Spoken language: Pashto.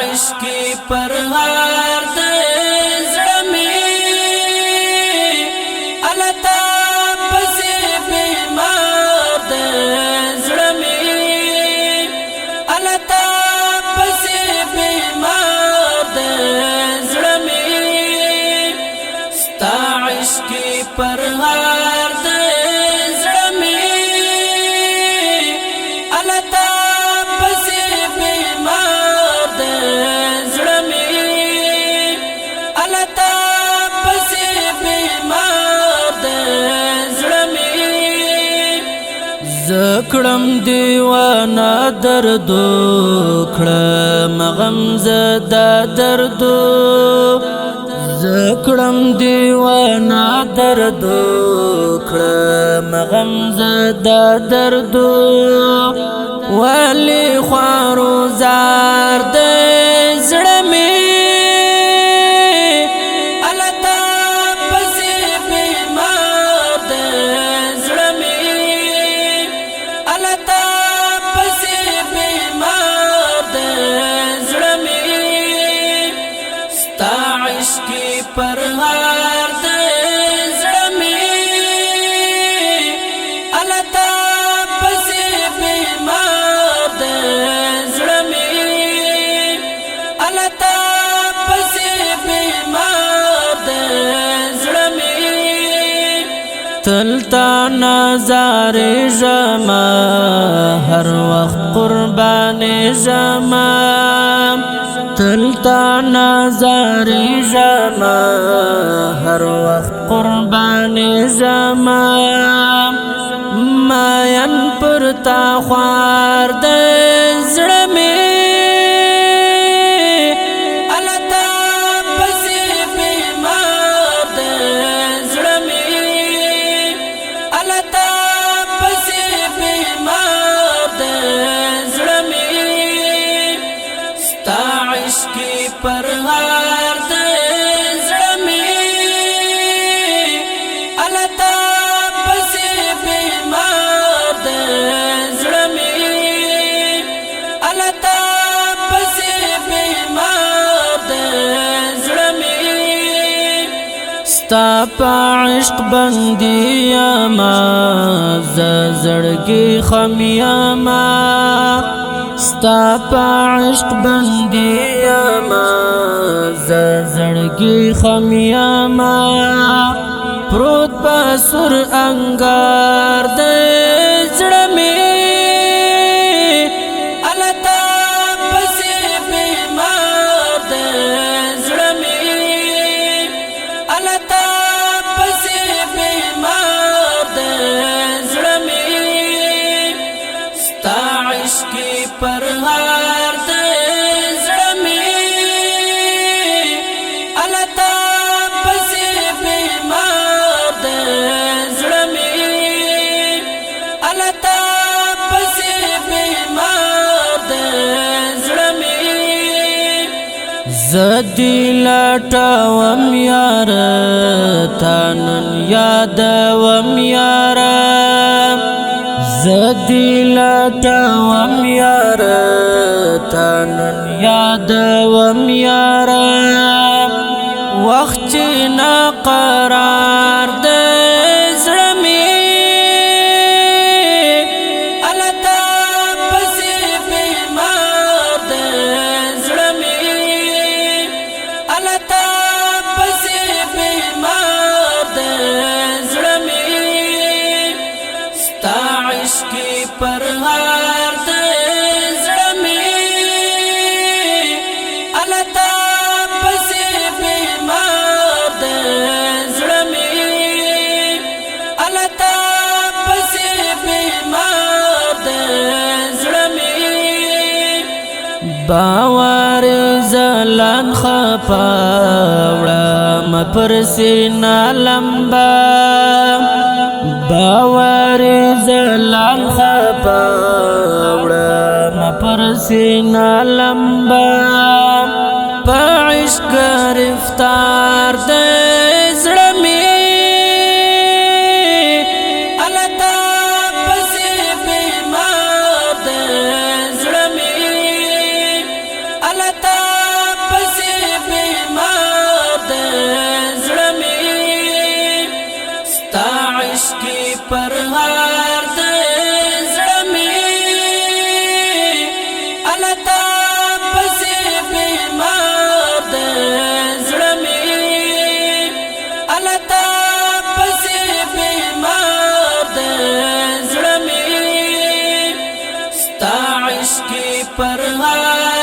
عشقی پرهار دے زڑمی علتا پسی بیمار دے زڑمی علتا پسی بیمار دے زڑمی ستا عشقی پرهار دے زڑمی علتا پسی بیمار دے زڑمی علتا پسی بیمار دے زڑمی زکڑم دیوانا دردو کڑم غم زدہ دردو زکڑم دیوانا دردو کڑم غم زدہ دردو ولی خوارو زار دے زڑمی علتا پسی بیمار دے زڑمی علتا پسی بیمار دے زڑمی ستا عشقی پرهار دے زڑمی علتا پسی بیمار دے زڑمی علتا پسی بیمار دے زڑمی تلتا نظار جما ہر وقت قربان جما تلتا نظار جما ہر وقت قربان جما ماین پرتا خوار دے زڑمی علتا پسی بیمار دے زڑمی علتا پسی بیمار دے زڑمی ستا عشقی پرهار دے زڑمی علتا پسی بیمار دے زڑمی علتا پسی بیمار دے زڑمی ستا پا عشق بندی اما زړګي خمیاما ستا پا عشق بندی اما زړګي خمیاما پروت پا سر انگار دے زڑمی علتا پسی بیمار دے زڑمی علتا پسی بیمار دے زڑمی ستا عشقی پرهار دے زڑمی علتا پسی بیمار دے زڑمی علتا پسی بیمار دے زڑمی زدی لٹاوم یار تانن یادوم یار زدی لٹاوم یار تانن یادوم یار وقت نا قرار دے زڑمی علتا پسی بیمار دے زڑمی علتا پسی بیمار دے زڑمی ستا عشقی پرهار دے زڑمی علتا پسی بیمار دے زڑمی علتا پسی بیمار دے زڑمی باور زلان خپاوڑا مپرسینا لمبا باور زلان خپاوڑا مپرسینا لمبا پا عشق گرفتار دے زڑمی علتا پسی بیمار دے زڑمی علتا سهار